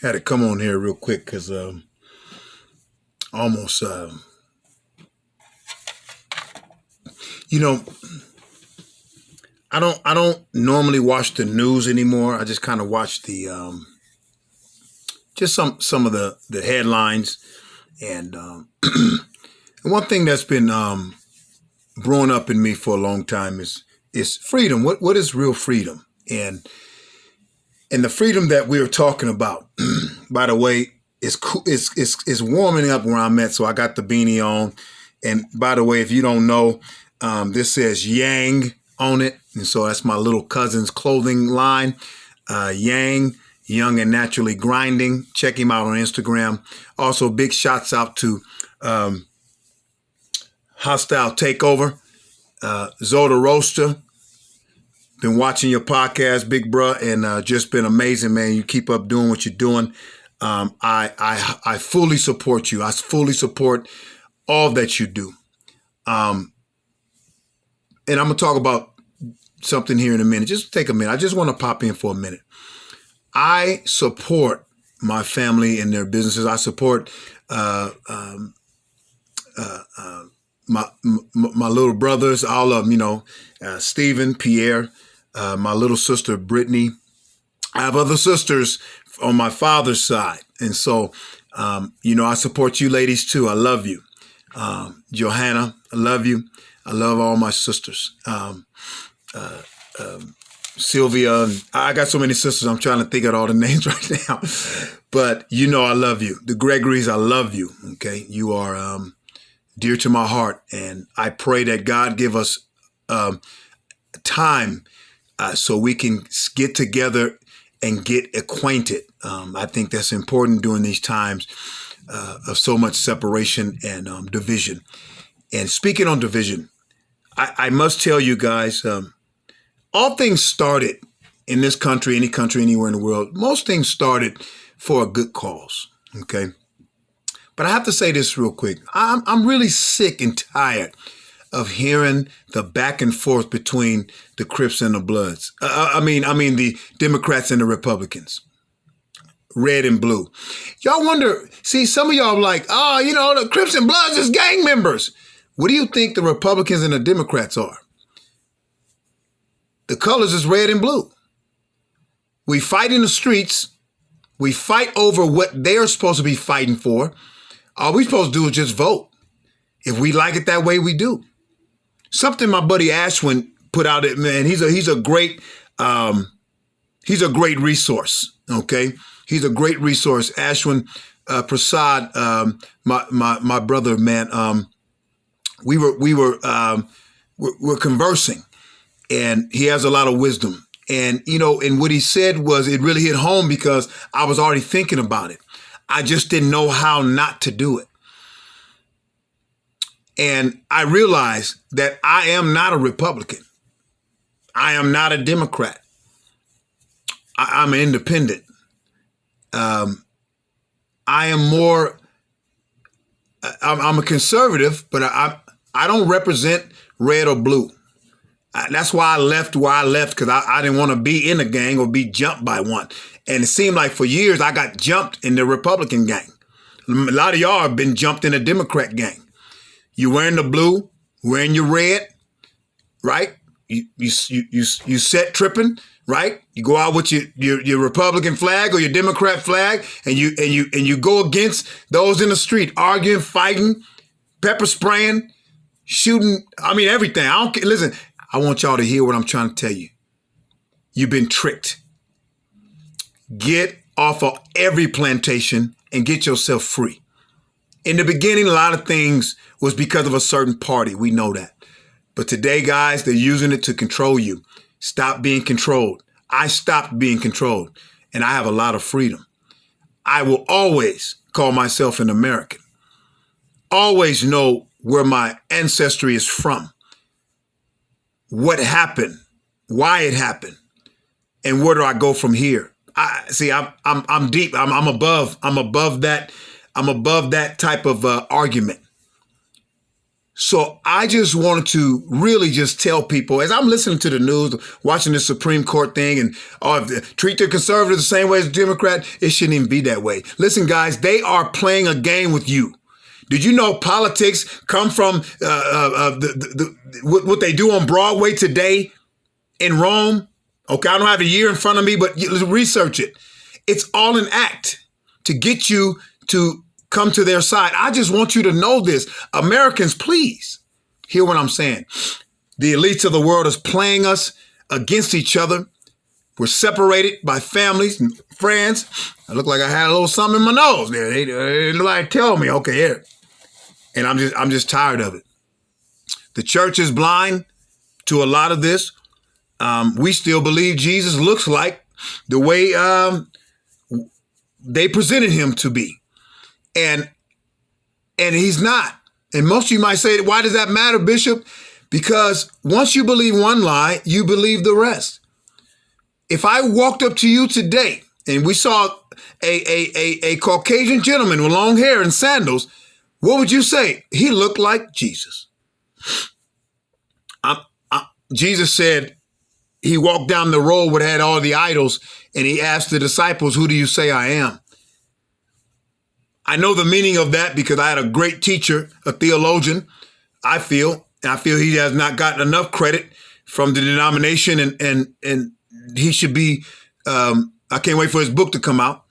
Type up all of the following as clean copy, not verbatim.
Had to come on here real quick because almost, you know, I don't normally watch the news anymore. I just kind of watch the just some of the headlines and one thing that's been growing up in me for a long time is freedom. What is real freedom? And the freedom that we are talking about, by the way, is cool. It's warming up where I'm at. So I got the beanie on. And by the way, if you don't know, this says Yang on it. And so that's my little cousin's clothing line. Yang, Young and Naturally Grinding. Check him out on Instagram. Also, big shots out to Hostile Takeover. Zoda Roaster. Been watching your podcast, big bruh, and just been amazing, man. You keep up doing what you're doing. I fully support you. I fully support all that you do. And I'm gonna talk about something here in a minute. Just take a minute. I just want to pop in for a minute. I support my family and their businesses. I support my little brothers, all of them. Stephen, Pierre. My little sister, Brittany. I have other sisters on my father's side. And so, I support you ladies too. I love you. Johanna, I love you. I love all my sisters. Sylvia, and I got so many sisters. I'm trying to think of all the names right now. But I love you. The Gregories, I love you. Okay. You are dear to my heart. And I pray that God give us time so we can get together and get acquainted. I think that's important during these times of so much separation and division. And speaking on division, I must tell you guys, all things started in this country, any country, anywhere in the world. Most things started for a good cause. Okay. But I have to say this real quick. I'm really sick and tired of hearing the back and forth between the Crips and the Bloods. I mean the Democrats and the Republicans, red and blue. Y'all wonder, see, some of y'all are like, the Crips and Bloods is gang members. What do you think the Republicans and the Democrats are? The colors is red and blue. We fight in the streets. We fight over what they're supposed to be fighting for. All we supposed to do is just vote. If we like it that way, we do. Something my buddy Ashwin put out, it man. He's a great resource. Okay, he's a great resource. Ashwin Prasad, my brother, man. We're conversing, and he has a lot of wisdom. And and what he said was it really hit home because I was already thinking about it. I just didn't know how not to do it. And I realized that I am not a Republican. I am not a Democrat. I'm an independent. I am more, I'm a conservative, but I don't represent red or blue. That's why I left where I left, because I didn't want to be in a gang or be jumped by one. And it seemed like for years I got jumped in the Republican gang. A lot of y'all have been jumped in a Democrat gang. You wearing the blue, wearing your red, right? You set tripping, right? You go out with your Republican flag or your Democrat flag, and you go against those in the street, arguing, fighting, pepper spraying, shooting. I mean everything. I don't listen. I want y'all to hear what I'm trying to tell you. You've been tricked. Get off of every plantation and get yourself free. In the beginning, a lot of things was because of a certain party. We know that. But today, guys, they're using it to control you. Stop being controlled. I stopped being controlled, and I have a lot of freedom. I will always call myself an American. Always know where my ancestry is from, what happened, why it happened, and where do I go from here. I'm deep. I'm above that. I'm above that type of argument. So I just wanted to really just tell people, as I'm listening to the news, watching the Supreme Court thing, and treat the conservatives the same way as the Democrat, it shouldn't even be that way. Listen, guys, they are playing a game with you. Did you know politics come from what they do on Broadway today in Rome? Okay, I don't have a year in front of me, but research it. It's all an act to get you to come to their side. I just want you to know this. Americans, please hear what I'm saying. The elites of the world is playing us against each other. We're separated by families and friends. I look like I had a little something in my nose there. They like tell me, okay, here. And I'm just tired of it. The church is blind to a lot of this. We still believe Jesus looks like the way they presented him to be. And he's not. And most of you might say, why does that matter, Bishop? Because once you believe one lie, you believe the rest. If I walked up to you today and we saw a Caucasian gentleman with long hair and sandals, what would you say? He looked like Jesus. Jesus said he walked down the road where had all the idols, and he asked the disciples, who do you say I am? I know the meaning of that because I had a great teacher, a theologian, I feel he has not gotten enough credit from the denomination, and he should be, I can't wait for his book to come out.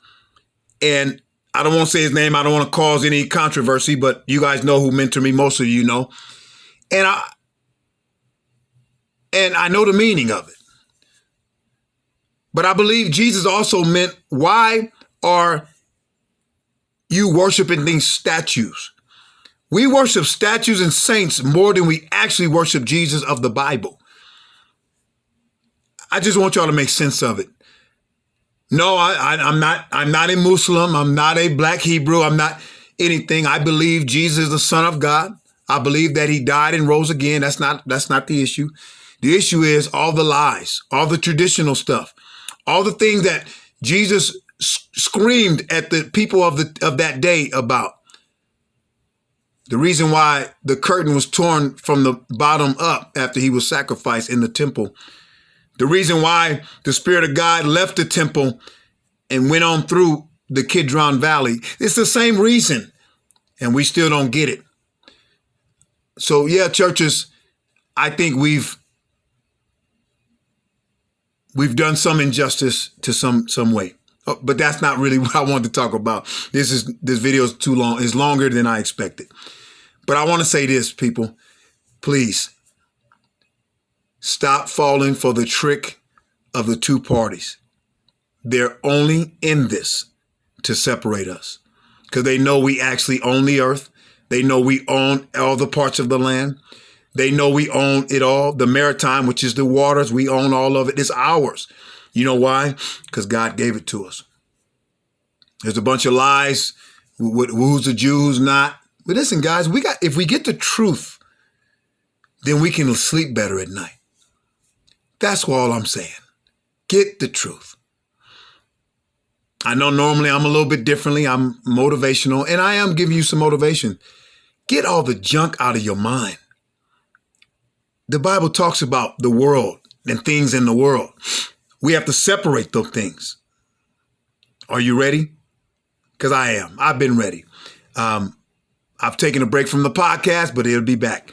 And I don't want to say his name. I don't want to cause any controversy, but you guys know who mentored me. Most of you know. And I know the meaning of it. But I believe Jesus also meant, why are you worshiping these statues? We worship statues and saints more than we actually worship Jesus of the Bible. I just want y'all to make sense of it. No, I'm not a Muslim. I'm not a black Hebrew. I'm not anything. I believe Jesus is the Son of God. I believe that he died and rose again. That's not the issue. The issue is all the lies, all the traditional stuff, all the things that Jesus screamed at the people of that day about. The reason why the curtain was torn from the bottom up after he was sacrificed in the temple. The reason why the Spirit of God left the temple and went on through the Kidron Valley. It's the same reason, and we still don't get it. So yeah, churches, I think we've done some injustice to some way. Oh, but that's not really what I wanted to talk about. This video is too long. It's longer than I expected. But I want to say this, people. Please stop falling for the trick of the two parties. They're only in this to separate us because they know we actually own the earth. They know we own all the parts of the land. They know we own it all. The maritime, which is the waters, we own all of it. It's ours. You know why? Because God gave it to us. There's a bunch of lies. Who's a Jew, who's not. But listen, guys, if we get the truth, then we can sleep better at night. That's all I'm saying. Get the truth. I know normally I'm a little bit differently. I'm motivational, and I am giving you some motivation. Get all the junk out of your mind. The Bible talks about the world and things in the world. We have to separate those things. Are you ready? Because I am. I've been ready. I've taken a break from the podcast, but it'll be back.